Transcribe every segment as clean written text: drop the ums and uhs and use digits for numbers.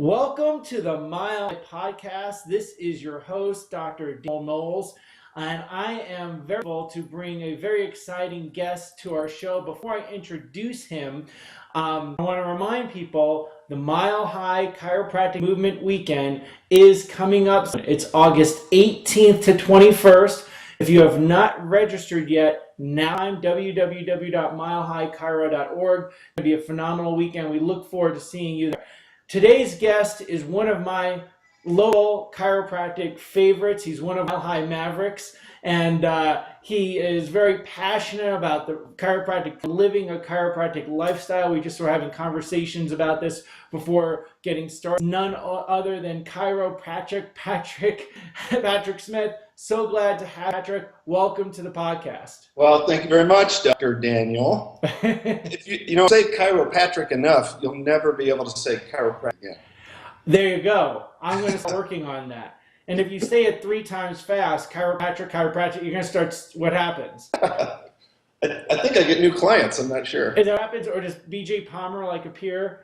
Welcome to the Mile High Podcast. This is your host, Dr. Daniel Knowles, and I am very grateful to bring a very exciting guest to our show. Before I introduce him, I want to remind people the Mile High Chiropractic Movement Weekend is coming up. It's August 18th to 21st. If you have not registered yet, now I'm www.milehighchiro.org. It's going to be a phenomenal weekend. We look forward to seeing you there. Today's guest is one of my local chiropractic favorites. He's one of Mile High Mavericks, and he is very passionate about the chiropractic, living a chiropractic lifestyle. We just were having conversations about this before getting started. None other than chiropractic Patrick Smith. So glad to have Patrick. Welcome to the podcast. Well, thank you very much, Dr. Daniel. If you don't say chiropractic enough, you'll never be able to say chiropractic again. There you go. I'm going to start working on that. And if you say it 3 times fast, chiropractic, you're going to start, what happens? I think I get new clients. I'm not sure. Is that happens, or does BJ Palmer appear?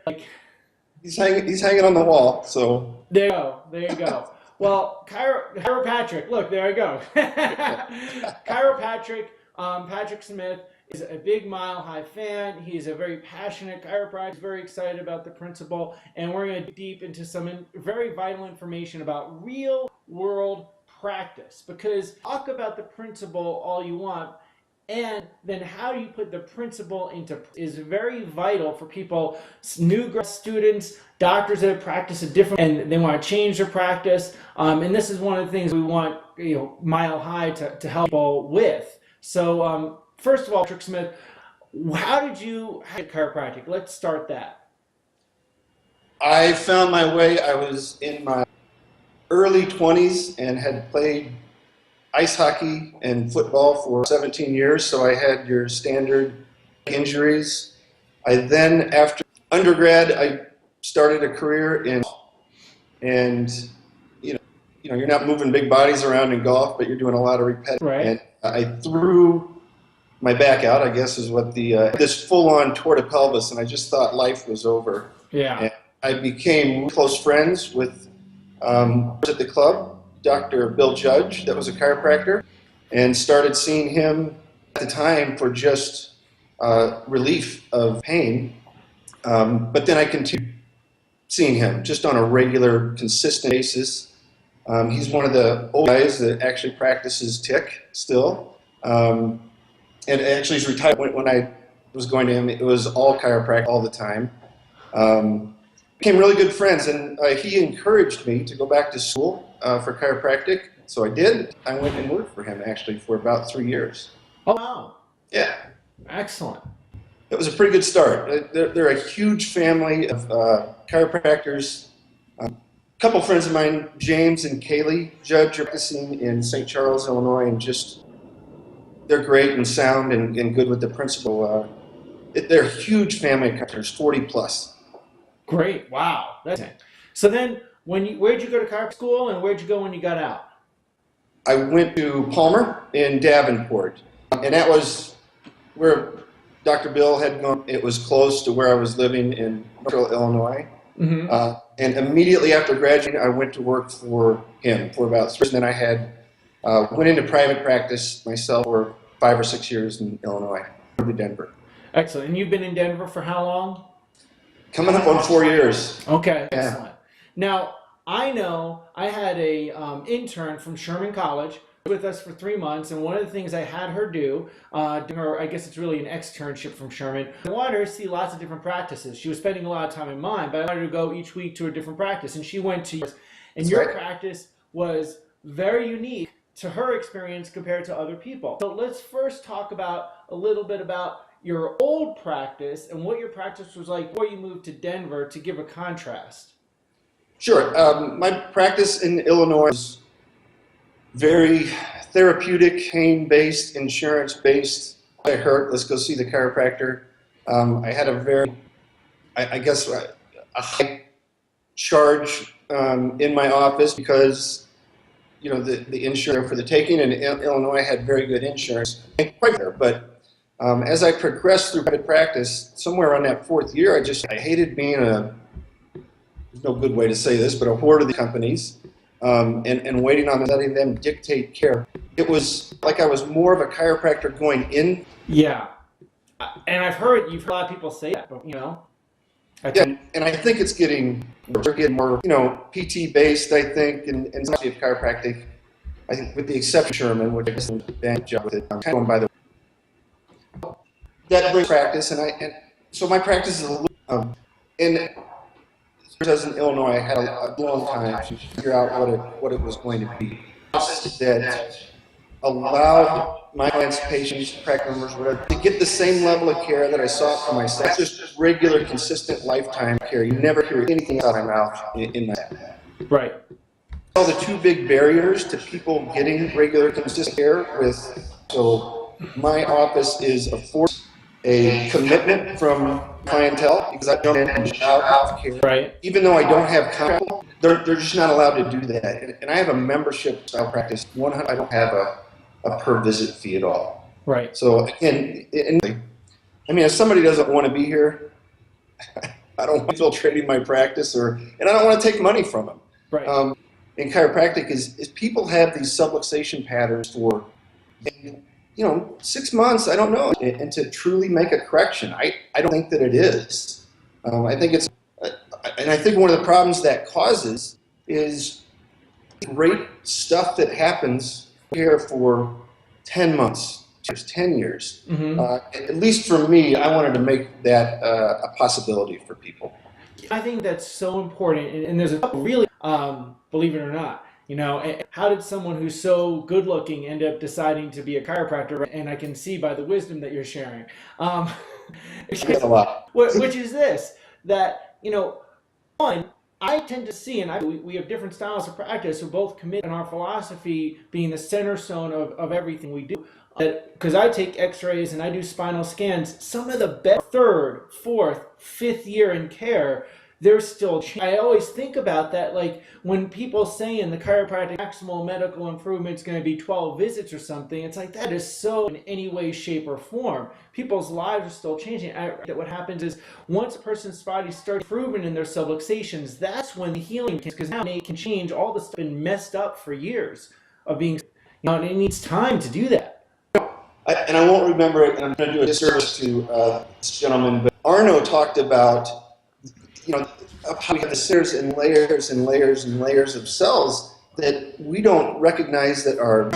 He's hanging on the wall. So there you go. Well, chiropractic. Look, there I go. Chiropractic. Patrick Smith is a big Mile High fan. He's a very passionate chiropractor. He's very excited about the principle, and we're going to deep into some very vital information about real world practice. Because talk about the principle all you want, and then how do you put the principle into is very vital for people, new grad students, doctors that have practiced a different, and they want to change their practice. And this is one of the things we want, Mile High to help people with. So first of all, Patrick Smith, how did you get chiropractic? Let's start that. I found my way. I was in my early 20s and had played ice hockey and football for 17 years, so I had your standard injuries. I then, after undergrad, I started a career in, and you're not moving big bodies around in golf, but you're doing a lot of repetitive. Right. And I threw my back out, I guess is what this full-on tortipelvis, and I just thought life was over. Yeah. And I became close friends with at the club, Dr. Bill Judge, that was a chiropractor, and started seeing him at the time for just relief of pain. But then I continued seeing him just on a regular, consistent basis. He's one of the old guys that actually practices tick still. And actually he's retired. When I was going to him, it was all chiropractic all the time. Became really good friends, and he encouraged me to go back to school for chiropractic, so I did. I went and worked for him actually for about 3 years. Oh, wow. Yeah. Excellent. It was a pretty good start. They're a huge family of chiropractors. A couple friends of mine, James and Kaylee Judge, are practicing in St. Charles, Illinois, and they're great and sound and good with the principle. They're a huge family of chiropractors, 40 plus. Great. Wow. That's it. So then, where'd you go to chiropractic school, and where'd you go when you got out? I went to Palmer in Davenport, and that was where Dr. Bill had gone. It was close to where I was living in Central Illinois. Mm-hmm. And immediately after graduating, I went to work for him for about 3 years. And then I went into private practice myself for 5 or 6 years in Illinois, to Denver. Excellent. And you've been in Denver for how long? Coming up on 4 years. Okay, Yeah. Excellent. Now, I know I had a intern from Sherman College with us for 3 months, and one of the things I had her do, I guess it's really an externship from Sherman, I wanted her to see lots of different practices. She was spending a lot of time in mine, but I wanted her to go each week to a different practice, and she went to yours. And your practice was very unique to her experience compared to other people. So let's first talk a little bit about your old practice and what your practice was like before you moved to Denver, to give a contrast. Sure. My practice in Illinois was very therapeutic, pain-based, insurance-based. I hurt, let's go see the chiropractor. I had a high charge in my office because, the insurance for the taking, and Illinois had very good insurance. Quite there, but as I progressed through private practice, somewhere around that 4th year, I hated being there's no good way to say this, but a horde of the companies, and waiting on letting them dictate care. It was like I was more of a chiropractor going in. Yeah. And you've heard a lot of people say that, but, Yeah, and I think it's getting more, PT based, I think, and especially of chiropractic. I think with the exception of Sherman, which I guess is a bad job with it. I'm kind of going by the that brings practice, and so my practice is a little, and as in Illinois, I had a long time to figure out what it was going to be. That allowed my clients, patients, practice members, whatever, to get the same level of care that I saw for myself. Just regular, consistent, lifetime care. You never hear anything out of my mouth in that. Right. All the two big barriers to people getting regular, consistent care so my office is a commitment from clientele, because I don't out care. Right. Even though I don't have contract, they're just not allowed to do that. And I have a membership style practice. I don't have a per visit fee at all. Right. So again, if somebody doesn't want to be here, I don't want to infiltrating my practice, and I don't want to take money from them. Right. In chiropractic is people have these subluxation patterns for 6 months, I don't know, and to truly make a correction, I don't think that it is. I think it's, and I think one of the problems that causes is great stuff that happens here for 10 months, 10 years. Mm-hmm. At least for me, I wanted to make that a possibility for people. I think that's so important, and there's a really, believe it or not, how did someone who's so good looking end up deciding to be a chiropractor? And I can see by the wisdom that you're sharing, a lot. which is this, that, one, I tend to see, and we have different styles of practice, who both commit in our philosophy being the center stone of everything we do. Because I take x-rays and I do spinal scans, some of the best third, fourth, fifth year in care, they're still I always think about that, like when people say in the chiropractic maximal medical improvement is going to be 12 visits or something, it's like that is so in any way, shape, or form. People's lives are still changing. What happens is once a person's body starts improving in their subluxations, that's when the healing can, because now it can change all the stuff been messed up for years of being, and it needs time to do that. And I won't remember it, and I'm going to do a disservice to this gentleman, but Arno talked about how we have the layers and layers and layers and layers of cells that we don't recognize that are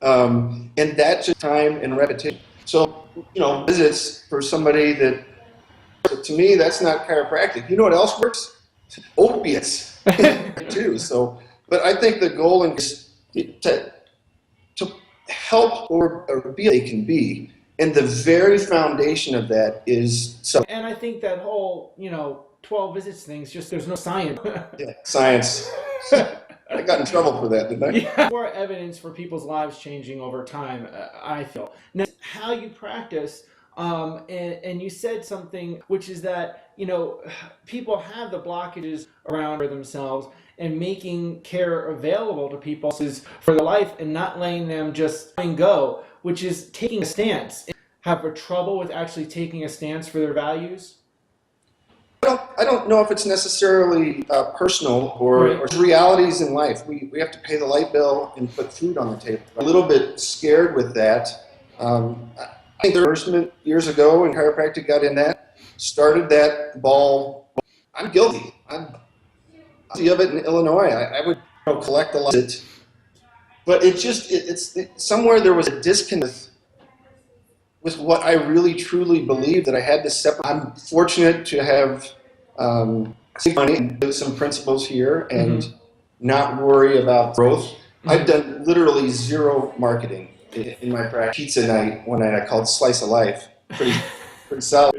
and that's just time and repetition. So, visits for somebody that, to me, that's not chiropractic. You know what else works? Opiates, too. So, but I think the goal is to help or be they can be. And the very foundation of that is And I think that whole, 12 visits things, just there's no science. Yeah, science. I got in trouble for that, didn't I? Yeah. More evidence for people's lives changing over time, I feel. Now, how you practice, and you said something, which is that, people have the blockages around themselves, and making care available to people is for their life and not letting them just go, which is taking a stance. Have trouble with actually taking a stance for their values? I don't know if it's necessarily personal or realities in life. We have to pay the light bill and put food on the table. I'm a little bit scared with that. I think the years ago when chiropractic got in that, started that ball. I'm guilty. I'm guilty of it in Illinois. I would collect a lot of it. But it's somewhere there was a disconnect with what I really truly believe that I had to separate. I'm fortunate to have saved money and do some principles here and not worry about growth. I've done literally zero marketing in my practice. Pizza night, one night I called Slice of Life. Pretty solid.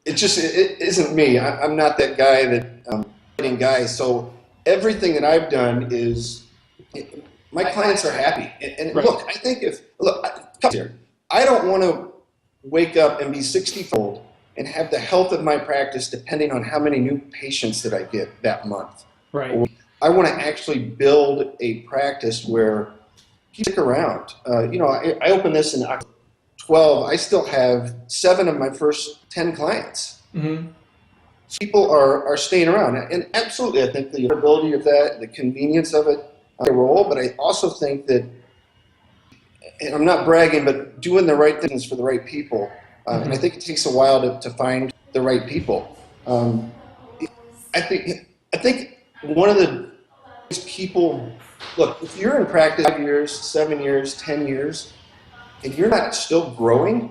It isn't me. I'm not that guy that So everything that I've done is my clients are happy. And look, I think I don't want to wake up and be 60-years-old and have the health of my practice depending on how many new patients that I get that month. Right. I want to actually build a practice where people stick around. I opened this in October 12. I still have 7 of my first 10 clients. Mm-hmm. people are staying around. And absolutely, I think the ability of that, the convenience of it, play a role. But I also think that, and I'm not bragging, but doing the right things for the right people. And I think it takes a while to find the right people. I think one of the people, look, if you're in practice 5 years, 7 years, 10 years, and you're not still growing,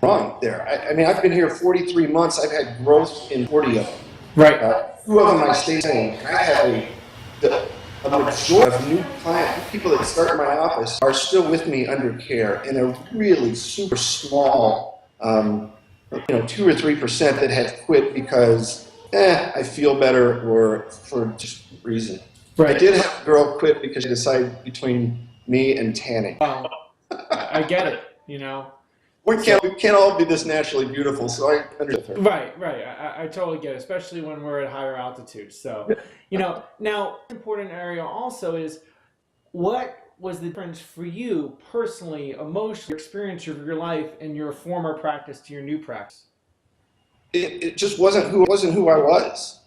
wrong there. I mean, I've been here 43 months. I've had growth in 40 of them. Right. 2 of them I stay saying. I have a majority of new clients, people that start in my office, are still with me under care in a really super small, 2 or 3% that have quit because I feel better or for just reason. Right. I did have a girl quit because she decided between me and tanning. I get it, We can't all be this naturally beautiful, so I understand. Right. I totally get it, especially when we're at higher altitudes. So, now an important area also is what was the difference for you personally, emotionally, experience of your life in your former practice to your new practice? It just wasn't who I was.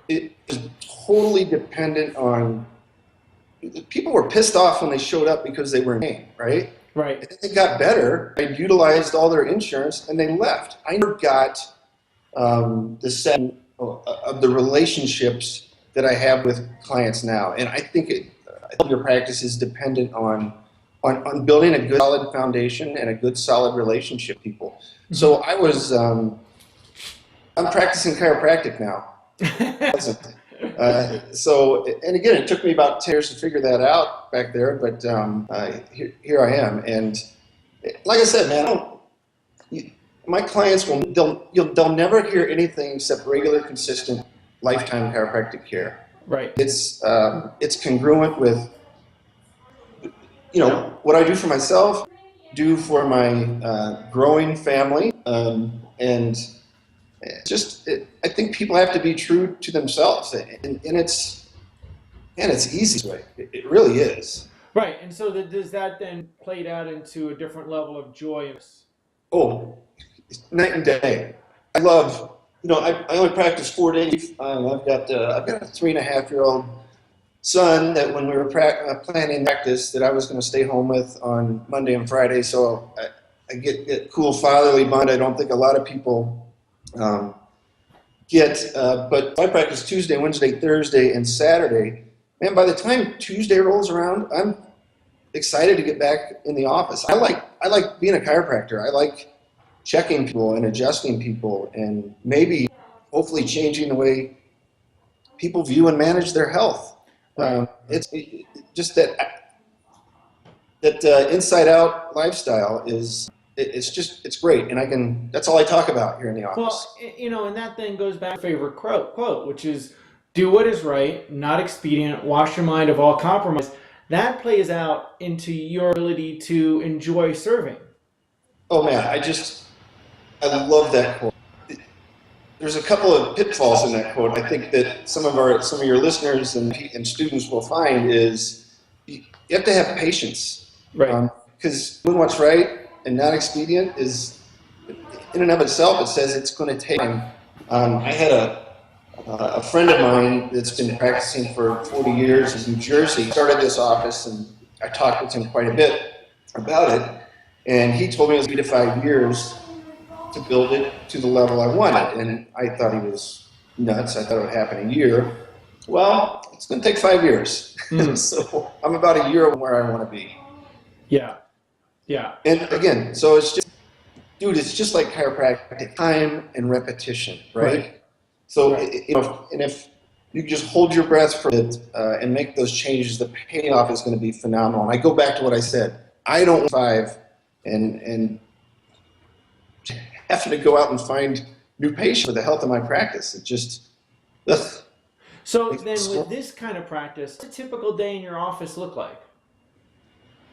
It was totally dependent on. People were pissed off when they showed up because they were in pain, right? Right. And then it got better. I utilized all their insurance, and they left. I never got the set of the relationships that I have with clients now. And I think your practice is dependent on building a good, solid foundation and a good, solid relationship with people. So I was, I'm practicing chiropractic now. And again, it took me about 10 years to figure that out back there, but here I am. And like I said, man, my clients they'll never hear anything except regular, consistent, lifetime chiropractic care. Right. It's congruent with what I do for myself, do for my growing family, and I think people have to be true to themselves, and it's easy. It really is. Right. And so does that then play out into a different level of joy? Oh, night and day. I love. I only practice 4 days. I've got a 3.5-year-old son that when we were planning practice that I was going to stay home with on Monday and Friday. So I get cool fatherly bond. I don't think a lot of people but I practice Tuesday, Wednesday, Thursday, and Saturday. Man, by the time Tuesday rolls around, I'm excited to get back in the office. I like being a chiropractor. I like checking people and adjusting people and maybe hopefully changing the way people view and manage their health. It's just that inside out lifestyle is it's great, and that's all I talk about here in the office. Well, and that then goes back to my favorite quote, which is, do what is right, not expedient, wash your mind of all compromise. That plays out into your ability to enjoy serving. Oh man, I love that quote. There's a couple of pitfalls in that quote. I think that some of your listeners and students will find is you have to have patience, right? Because doing what's right and not expedient is, in and of itself, it says it's going to take time. I had a friend of mine that's been practicing for 40 years in New Jersey. Started this office, and I talked with him quite a bit about it. And he told me it was 3 to 5 years to build it to the level I wanted. And I thought he was nuts. I thought it would happen in a year. Well, it's going to take 5 years. So I'm about a year where I want to be. Yeah. And again, so it's just like chiropractic, time and repetition, right? So if you just hold your breath for it and make those changes, the payoff is going to be phenomenal. And I go back to what I said. I don't want 5 and having to go out and find new patients for the health of my practice. It just. So then with this kind of practice, what's a typical day in your office look like?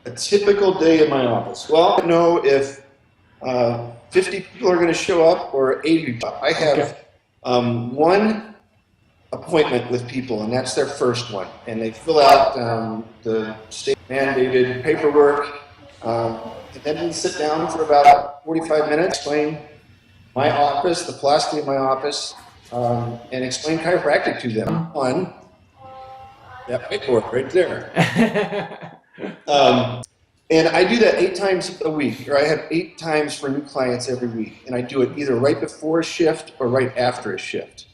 A typical day in my office. Well, I don't know if 50 people are going to show up or 80 people. I have one appointment with people, and that's their first one. And they fill out the state-mandated paperwork, and then we sit down for about 45 minutes, explain my office, the philosophy of my office, and explain chiropractic to them on that whiteboard right there. And I do that 8 times a week, or I have 8 times for new clients every week. And I do it either right before a shift or right after a shift.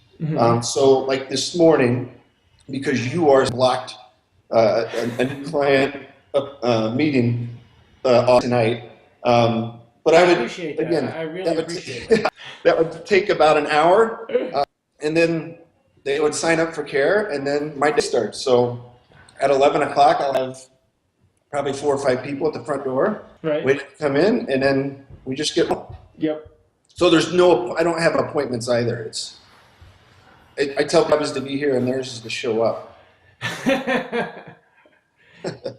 So like this morning, because you are blocked a new client meeting tonight. But I would, appreciate that. again, I really appreciate that. That would take about an hour. And then they would sign up for care, and then my day starts. So at 11 o'clock, I'll have probably 4 or 5 people at the front door waiting to come in, and then we just get home. Yep. So I don't have appointments either. I tell people to be here, and theirs is to show up.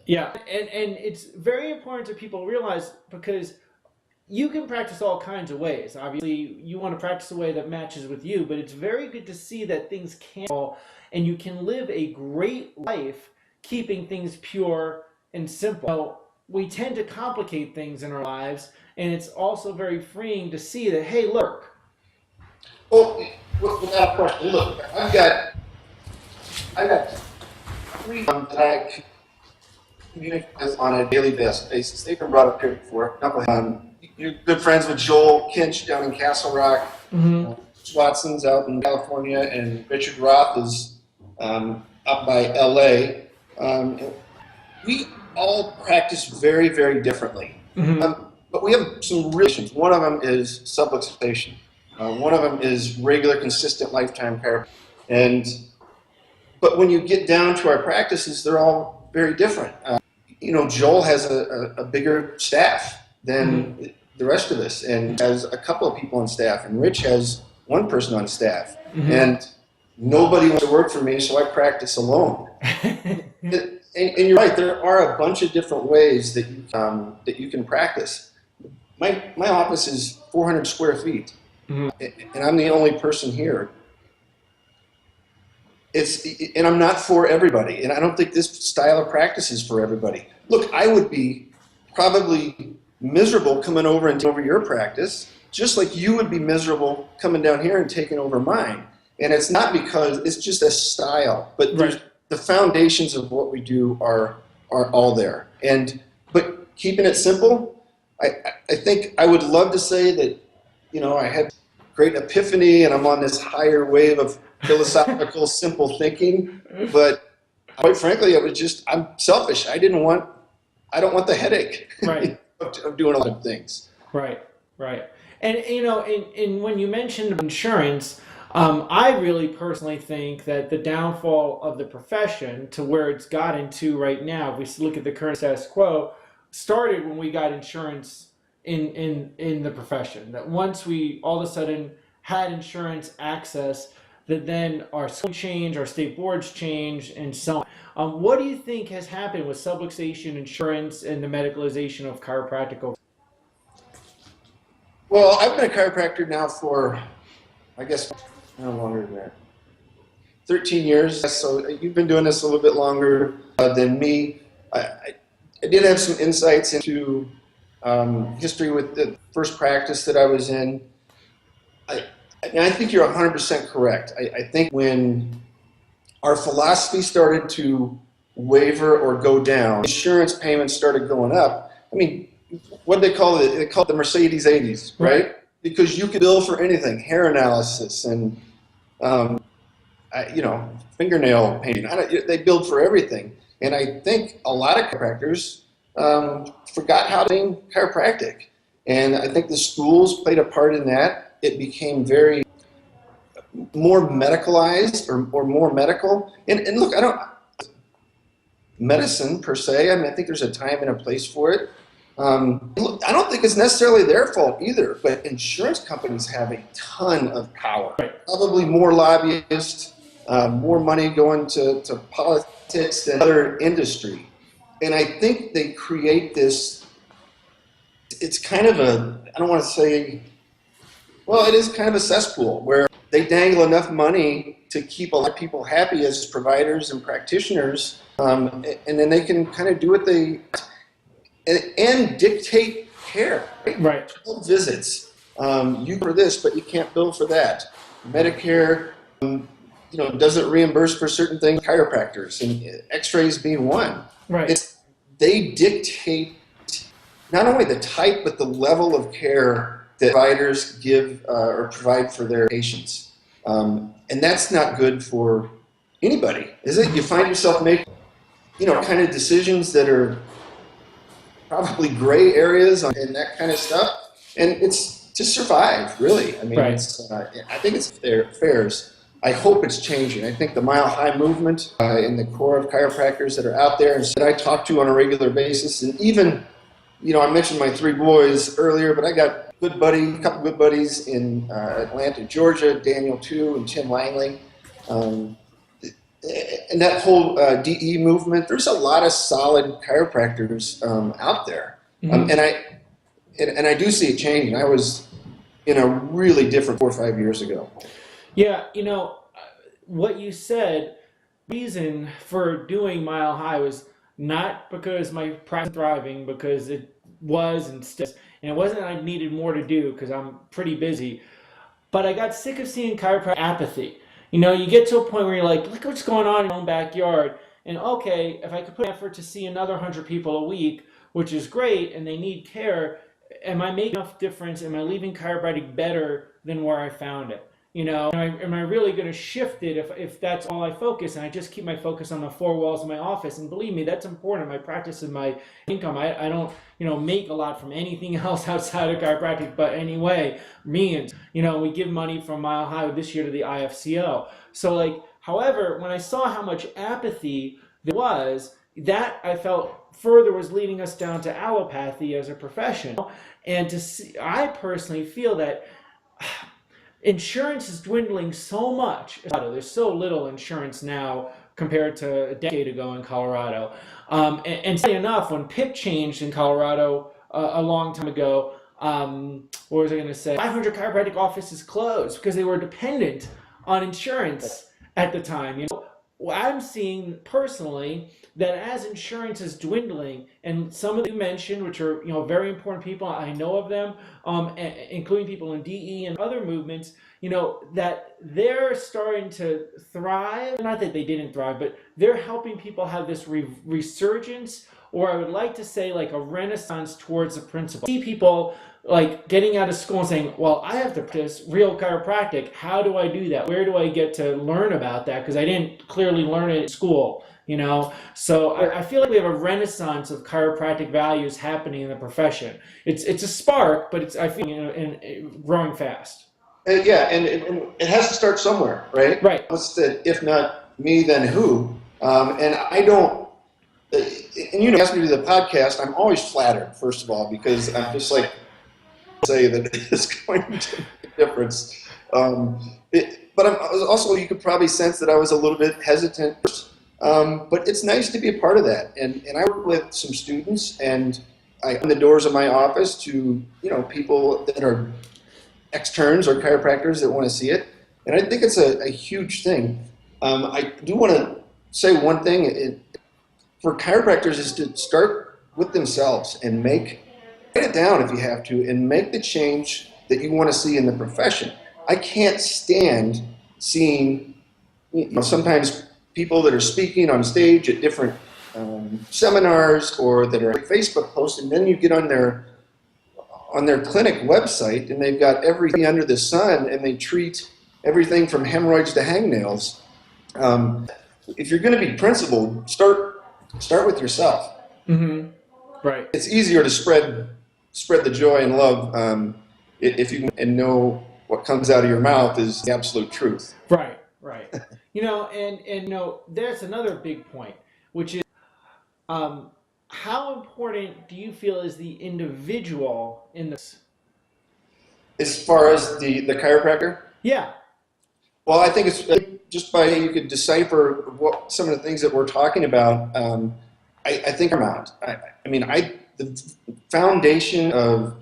Yeah, and it's very important to people realize, because you can practice all kinds of ways. Obviously, you want to practice a way that matches with you, but it's very good to see that things can, and you can live a great life keeping things pure and simple. Well, we tend to complicate things in our lives, and it's also very freeing to see that, hey, look. Well, without question, look, I've got 3 that I communicate with on a daily basis. They've been brought up here before. You're good friends with Joel Kinch down in Castle Rock. Watson's out in California, and Richard Roth is up by LA. We all practice very, very differently. But we have some relations. One of them is subluxation. One of them is regular, consistent lifetime chiropractic. But when you get down to our practices, they're all very different. Joel has a bigger staff than the rest of us, and has a couple of people on staff, and Rich has 1 person on staff. And nobody wants to work for me, so I practice alone. And you're right, there are a bunch of different ways that you can practice. My office is 400 square feet, and I'm the only person here. And I'm not for everybody, and I don't think this style of practice is for everybody. Look, I would be probably miserable coming over and taking over your practice, just like you would be miserable coming down here and taking over mine. And it's not because it's just a style, but the foundations of what we do are all there. But keeping it simple, I think I would love to say that, I had great epiphany and I'm on this higher wave of philosophical, simple thinking. But quite frankly, I'm selfish. I don't want the headache of doing a lot of things. Right. And, and when you mentioned insurance, I really personally think that the downfall of the profession to where it's gotten to right now, if we look at the current status quo, started when we got insurance in the profession. That once we all of a sudden had insurance access, that then our school changed, our state boards changed, and so on. What do you think has happened with subluxation insurance and the medicalization of chiropractic? Well, I've been a chiropractor now for, I guess, how longer than that? 13 years. So you've been doing this a little bit longer than me. I did have some insights into history with the first practice that I was in. I think you're 100% correct. I think when our philosophy started to waver or go down, insurance payments started going up. I mean, what did they call it? They called it the Mercedes 80s, right? Because you could bill for anything, hair analysis and, fingernail painting. They billed for everything. And I think a lot of chiropractors forgot how to do chiropractic. And I think the schools played a part in that. It became very more medicalized or more medical. And look, medicine per se, I think there's a time and a place for it. Look, I don't think it's necessarily their fault either, but insurance companies have a ton of power. Probably more lobbyists, more money going to politics than other industry. And I think they create this, it's kind of I don't want to say, well, it is kind of a cesspool where they dangle enough money to keep a lot of people happy as providers and practitioners, and then they can kind of do what they and dictate care. 12 visits, You for this, but you can't bill for that. Medicare, doesn't reimburse for certain things, chiropractors, and X-rays being one. Right. They dictate not only the type, but the level of care that providers give or provide for their patients. And that's not good for anybody, is it? You find yourself making, kind of decisions that are probably gray areas and that kind of stuff. And it's to survive, really. I mean, Right. I think it's fair. I hope it's changing. I think the Mile High movement in the core of chiropractors that are out there and that I talk to on a regular basis, and even, I mentioned my 3 boys earlier, but I got a couple good buddies in Atlanta, Georgia, Daniel too, and Tim Langley. And that whole DE movement, there's a lot of solid chiropractors out there. Mm-hmm. And I do see it changing. I was in a really different 4 or 5 years ago. Yeah, what you said, reason for doing Mile High was not because my practice was thriving, because it was and still, and it wasn't that I needed more to do because I'm pretty busy, but I got sick of seeing chiropractic apathy. You get to a point where you're like, look what's going on in your own backyard, and okay, if I could put effort to see another 100 people a week, which is great, and they need care, am I making enough difference? Am I leaving chiropractic better than where I found it? Am I really going to shift it if that's all I focus and I just keep my focus on the 4 walls of my office? And believe me, that's important. My practice and my income. I don't, make a lot from anything else outside of chiropractic. But anyway, we give money from Mile High this year to the IFCO. So however, when I saw how much apathy there was, that I felt further was leading us down to allopathy as a profession. And I personally feel that insurance is dwindling so much. There's so little insurance now compared to a decade ago in Colorado. And sadly enough, when PIP changed in Colorado a long time ago, what was I going to say? 500 chiropractic offices closed because they were dependent on insurance at the time. I'm seeing personally that as insurance is dwindling, and some of them you mentioned, which are very important people, I know of them, including people in DE and other movements, that they're starting to thrive. Not that they didn't thrive, but they're helping people have this resurgence, or I would like to say a renaissance towards the principle. See people getting out of school and saying, well, I have to practice real chiropractic. How do I do that? Where do I get to learn about that? Because I didn't clearly learn it at school, So I feel like we have a renaissance of chiropractic values happening in the profession. It's a spark, but I feel growing fast. Yeah, and it has to start somewhere, right? Right. What's the, if not me, then who? And I don't, and ask me to do the podcast, I'm always flattered, first of all, because I'm just say that it's going to make a difference. But I'm also, you could probably sense that I was a little bit hesitant. But it's nice to be a part of that. And I work with some students, and I open the doors of my office to people that are externs or chiropractors that want to see it. And I think it's a huge thing. I do want to say one thing for chiropractors is to start with themselves and write it down if you have to, and make the change that you want to see in the profession. I can't stand seeing sometimes people that are speaking on stage at different seminars or that are Facebook posts, and then you get on their clinic website and they've got everything under the sun, and they treat everything from hemorrhoids to hangnails. If you're going to be principled, start with yourself. Mm-hmm. Right. It's easier to spread the joy and love if you and know what comes out of your mouth is the absolute truth. Right. And there's another big point, which is how important do you feel is the individual in this? As far as the chiropractor? Yeah. Well, I think it's just by you could decipher what some of the things that we're talking about. I think paramount. The foundation of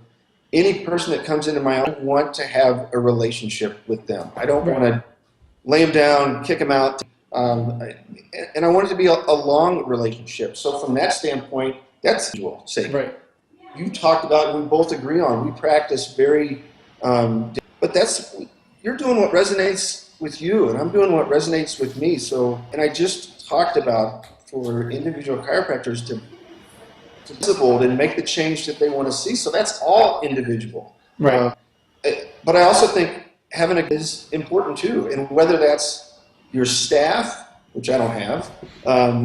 any person that comes into my office, I want to have a relationship with them. I don't want to lay them down, kick them out. And I want it to be a long relationship. So from that standpoint, that's usual. Say, right. You talked about, and we both agree on, we practice very But you're doing what resonates with you, and I'm doing what resonates with me. So, and I just talked about for individual chiropractors to visible and make the change that they want to see. So that's all individual. Right. But I also think having is important too, and whether that's your staff, which I don't have,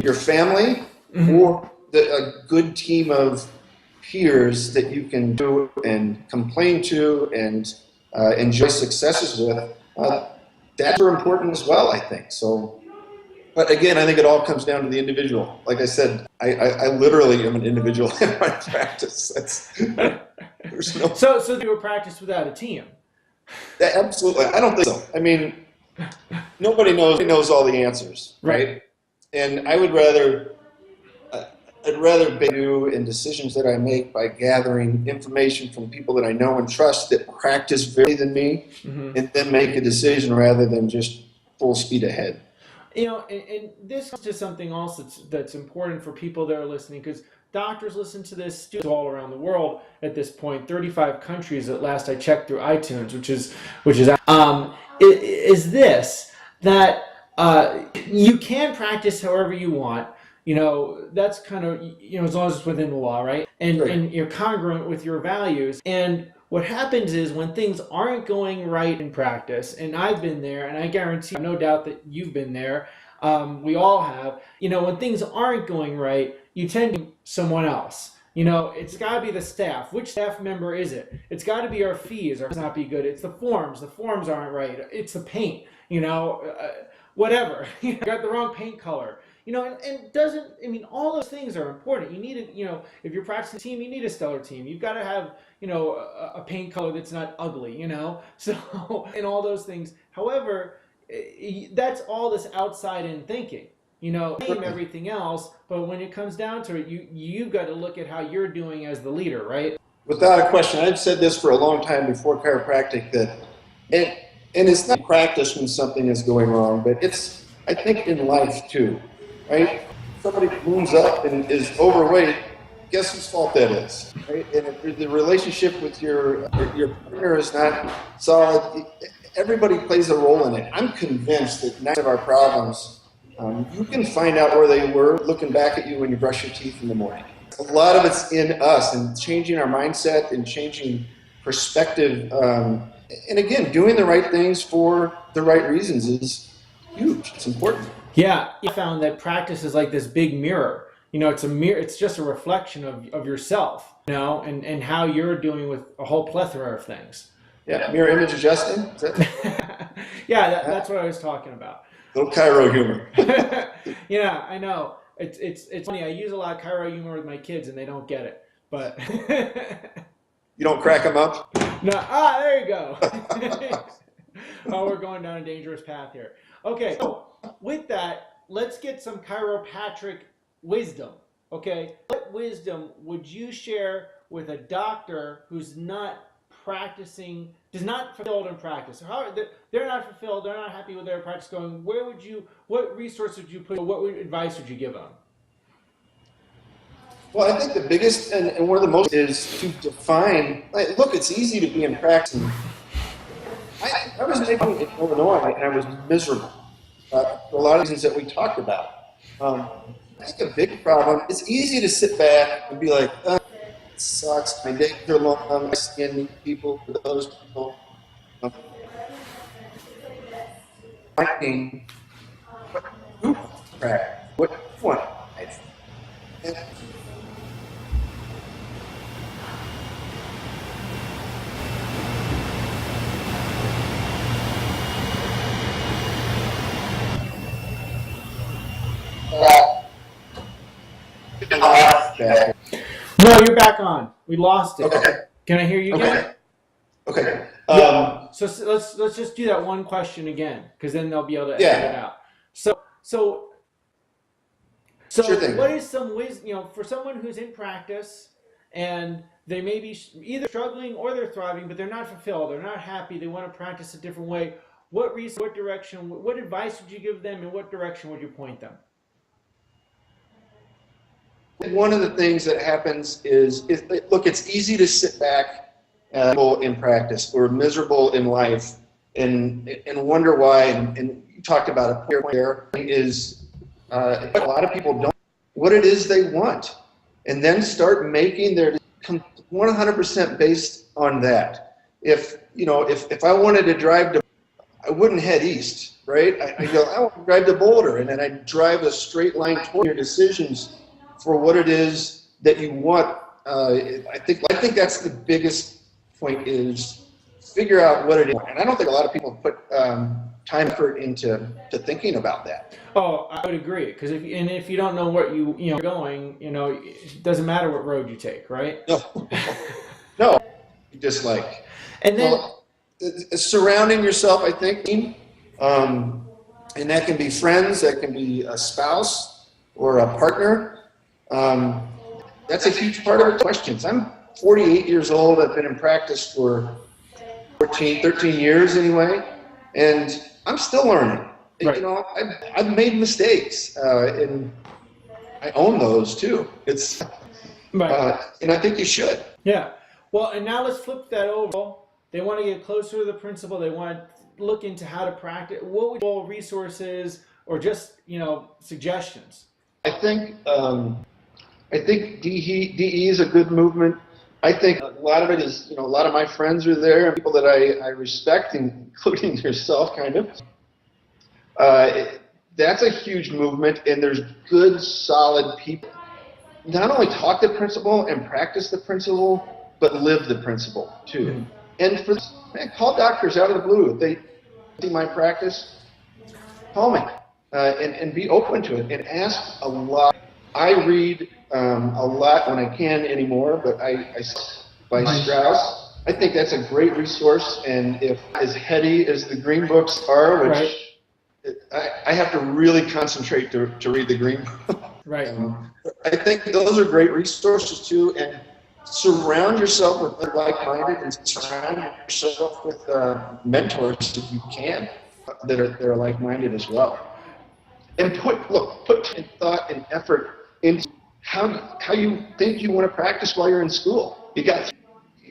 your family, or a good team of peers that you can do and complain to and enjoy successes with, that's important as well, I think. So, but again, I think it all comes down to the individual. Like I said, I literally am an individual in my practice. There's no. So you would practice without a team? Absolutely, I don't think so. I mean, nobody knows all the answers, right? And I would rather. I'd rather do in decisions that I make by gathering information from people that I know and trust that practice very than me, and then make a decision rather than just full speed ahead. You know, and this is just something else that's important for people that are listening, because doctors listen to this, students all around the world at this point, 35 countries at last I checked through iTunes, which is this, that you can practice however you want. You know, that's kind of, as long as it's within the law, right? And you're congruent with your values. And what happens is when things aren't going right in practice, and I've been there, and I guarantee, no doubt that you've been there, we all have, when things aren't going right, you tend to someone else. It's got to be the staff. Which staff member is it? It's got to be our fees. Ours not be good. It's the forms. The forms aren't right. It's the paint. Whatever. You got the wrong paint color. All those things are important. You need if you're practicing a team, you need a stellar team. You've got to have, a paint color that's not ugly, so, and all those things. However, that's all this outside in thinking, everything else. But when it comes down to it, you've got to look at how you're doing as the leader, right? Without a question. I've said this for a long time before chiropractic, that, and it's not practice when something is going wrong, but it's, I think, in life too. Right? Somebody moves up and is overweight, guess whose fault that is? Right? And if the relationship with your partner is not solid, everybody plays a role in it. I'm convinced that 9 of our problems, you can find out where they were looking back at you when you brush your teeth in the morning. A lot of it's in us, and changing our mindset and changing perspective. And again, doing the right things for the right reasons is huge. It's important. Yeah, I found that practice is like this big mirror. It's a mirror. It's just a reflection of yourself, and how you're doing with a whole plethora of things. Yeah, mirror image adjusting. Is that... Yeah, that's what I was talking about. Little chiro humor. Yeah, I know. It's funny. I use a lot of chiro humor with my kids, and they don't get it. But you don't crack them up? No. There you go. Oh, we're going down a dangerous path here. Okay, so with that, let's get some chiropractic wisdom. Okay, what wisdom would you share with a doctor who's not practicing, is not fulfilled in practice? How they're not fulfilled, they're not happy with their practice going. What resource would you put? What advice would you give them? Well, I think the biggest and one of the most is to define. Look, it's easy to be in practice. I was making in Illinois, and I was miserable for a lot of reasons that we talked about. I think a big problem, it's easy to sit back and be like, it sucks, my days are long, I skin meet people, for those people. Finding what you want to practice, what you want to life. No, you're back on. We lost it. Okay. Can I hear you again? Okay. So let's just do that one question again, because then they'll be able to edit it out. So Sure thing. What is some wisdom, for someone who's in practice and they may be either struggling or they're thriving, but they're not fulfilled, they're not happy, they want to practice a different way. What direction, what advice would you give them, and what direction would you point them? One of the things that happens is look, it's easy to sit back in practice or miserable in life and wonder why. And you talked about it here is a lot of people don't what it is they want, and then start making their 100% based on that. If I wanted to drive to, I wouldn't head east, right? I go, I want to drive to Boulder, and then I drive a straight line toward your decisions for what it is that you want. I think that's the biggest point is figure out what it is. And I don't think a lot of people put time effort into thinking about that. Oh, I would agree. Because if you don't know what you're going, it doesn't matter what road you take, right? No, just like. And then surrounding yourself, I think, and that can be friends, that can be a spouse or a partner. That's a huge part of the questions. I'm 48 years old. I've been in practice for 13 years anyway, and I'm still learning. Right. I've made mistakes, and I own those too. It's right. And I think you should. Yeah. Well, and now let's flip that over. They want to get closer to the principal. They want to look into how to practice. What would you resources or just suggestions? I think DE is a good movement. I think a lot of it is, a lot of my friends are there, and people that I respect, including yourself, kind of. That's a huge movement, and there's good, solid people. Not only talk the principle and practice the principle, but live the principle too. Mm-hmm. And call doctors out of the blue. If they see my practice, call me and be open to it and ask a lot. I read a lot when I can anymore, but I by Strauss. I think that's a great resource, and if as heady as the green books are, which right. I have to really concentrate to read the green book. Right. I think those are great resources too, and surround yourself with like-minded, and surround yourself with mentors if you can that are like-minded as well. And put thought and effort into how you think you want to practice while you're in school. You got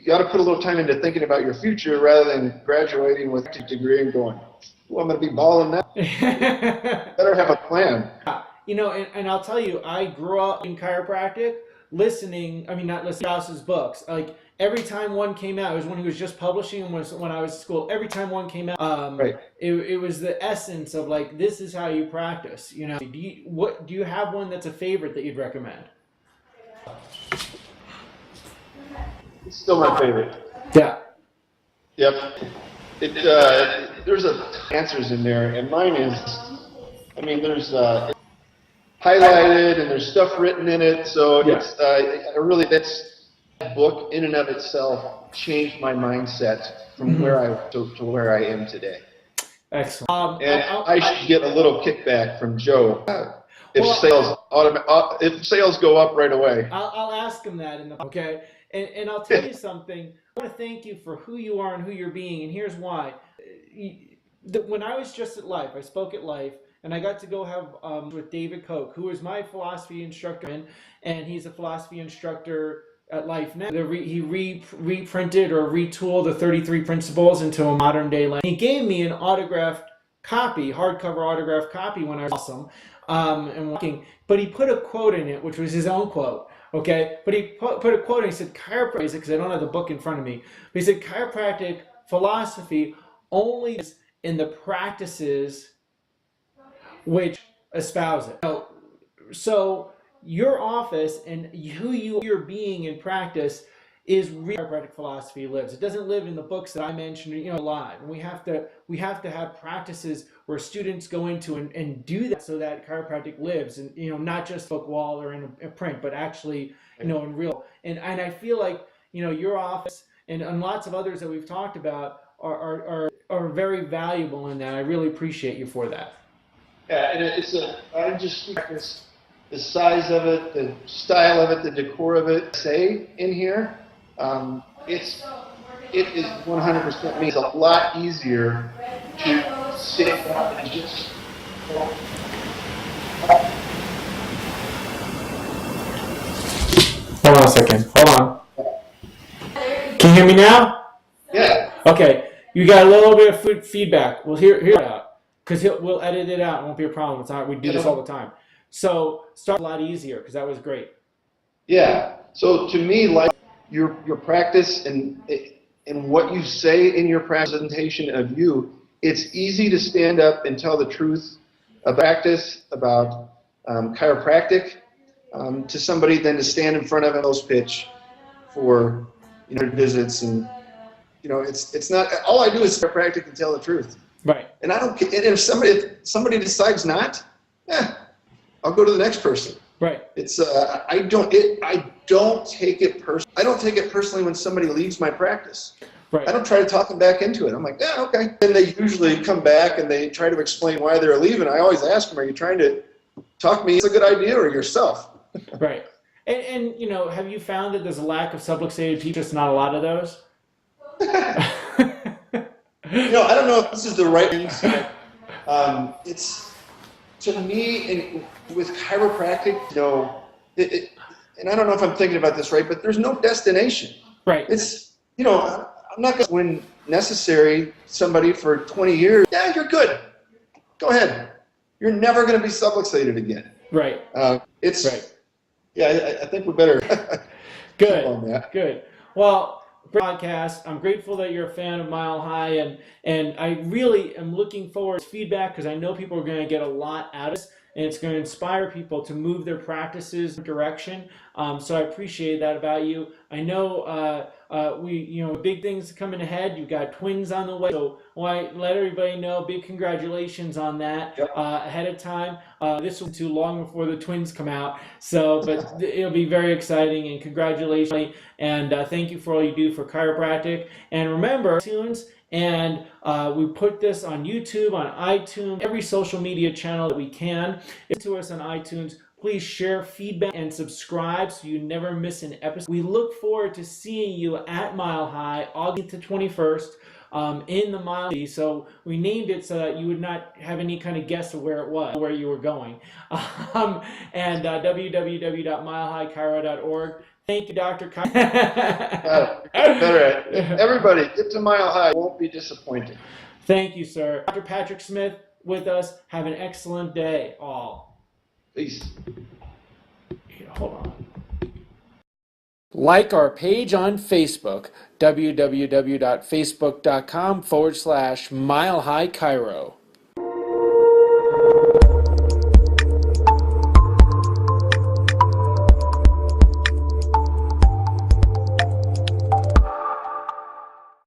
to put a little time into thinking about your future rather than graduating with a degree and going, "Well, I'm going to be balling now." Better have a plan. And I'll tell you, I grew up in chiropractic. Not listening to Strauss's books. Like every time one came out, it was when he was just publishing them. When I was in school, every time one came out, right. it was the essence of like, this is how you practice. Do you have one that's a favorite that you'd recommend? It's still my favorite. Yeah. Yep. There's answers in there, and mine is. There's. Highlighted and there's stuff written in it, so yeah. It's that book in and of itself changed my mindset from where I am today. Excellent. And I should get a little kickback from Joe if sales go up right away. I'll ask him that okay. And I'll tell you something. I want to thank you for who you are and who you're being, and here's why. When I was just at Life, I spoke at Life. And I got to go have with David Koch, who is my philosophy instructor, and he's a philosophy instructor at Life now. He reprinted or retooled the 33 principles into a modern day language. He gave me an autographed copy, hardcover autographed copy when I was awesome, and walking. But he put a quote in it, which was his own quote. Okay, but he put a quote and he said, chiropractic, because I don't have the book in front of me, but he said, chiropractic philosophy only is in the practices which espouse it. So your office and who you're being in practice is real chiropractic philosophy lives. It doesn't live in the books that I mentioned, live. And we have to have practices where students go into and do that so that chiropractic lives, and not just book wall or in a print, but actually in real. And I feel like your office and lots of others that we've talked about are very valuable in that. I really appreciate you for that. Yeah, and I just practice the size of it, the style of it, the decor of it. Say in here, it is 100% me. It's a lot easier to sit up and just. Hold on a second. Hold on. Can you hear me now? Yeah. Okay, you got a little bit of feedback. We'll hear it out because we'll edit it out. It won't be a problem. It's not. We do this all the time. So start a lot easier because that was great. Yeah. So to me, like your practice and what you say in your presentation of you, it's easy to stand up and tell the truth about practice, about chiropractic, to somebody than to stand in front of a sales pitch for visits. And it's not, all I do is chiropractic and tell the truth. Right. And I don't. And if somebody decides not, I'll go to the next person. Right. It's I don't take it personally. I don't take it personally when somebody leaves my practice. Right. I don't try to talk them back into it. I'm like, yeah, okay. Then they usually come back and they try to explain why they're leaving. I always ask them, are you trying to talk me? It's a good idea, or yourself? Right. And have you found that there's a lack of subluxated people? Just not a lot of those. I don't know if this is the right answer. It's to me, and with chiropractic, and I don't know if I'm thinking about this right, but there's no destination. Right. It's I'm not going to, when necessary, somebody for 20 years. Yeah, you're good. Go ahead. You're never going to be subluxated again. Right. It's right. Yeah, I think we better. Good. On that. Good. Well, podcast. I'm grateful that you're a fan of Mile High, and I really am looking forward to feedback because I know people are going to get a lot out of this, and it's going to inspire people to move their practices in a direction. So I appreciate that about you. I know big things coming ahead. You've got twins on the way, so I let everybody know. Big congratulations on that. Yep. Ahead of time. This will be too long before the twins come out. So, but it'll be very exciting, and congratulations. And thank you for all you do for chiropractic. And remember, iTunes, and we put this on YouTube, on iTunes, every social media channel that we can. Listen to us on iTunes. Please share feedback and subscribe so you never miss an episode. We look forward to seeing you at Mile High, August the 21st, in the Mile High. So we named it so that you would not have any kind of guess of where it was, where you were going. And www.milehighchiro.org. Thank you, Dr. Kyle. Everybody, get to Mile High. You won't be disappointed. Thank you, sir. Dr. Patrick Smith with us. Have an excellent day, all. Peace. Hold on. Like our page on Facebook, www.facebook.com/Mile High Chiro.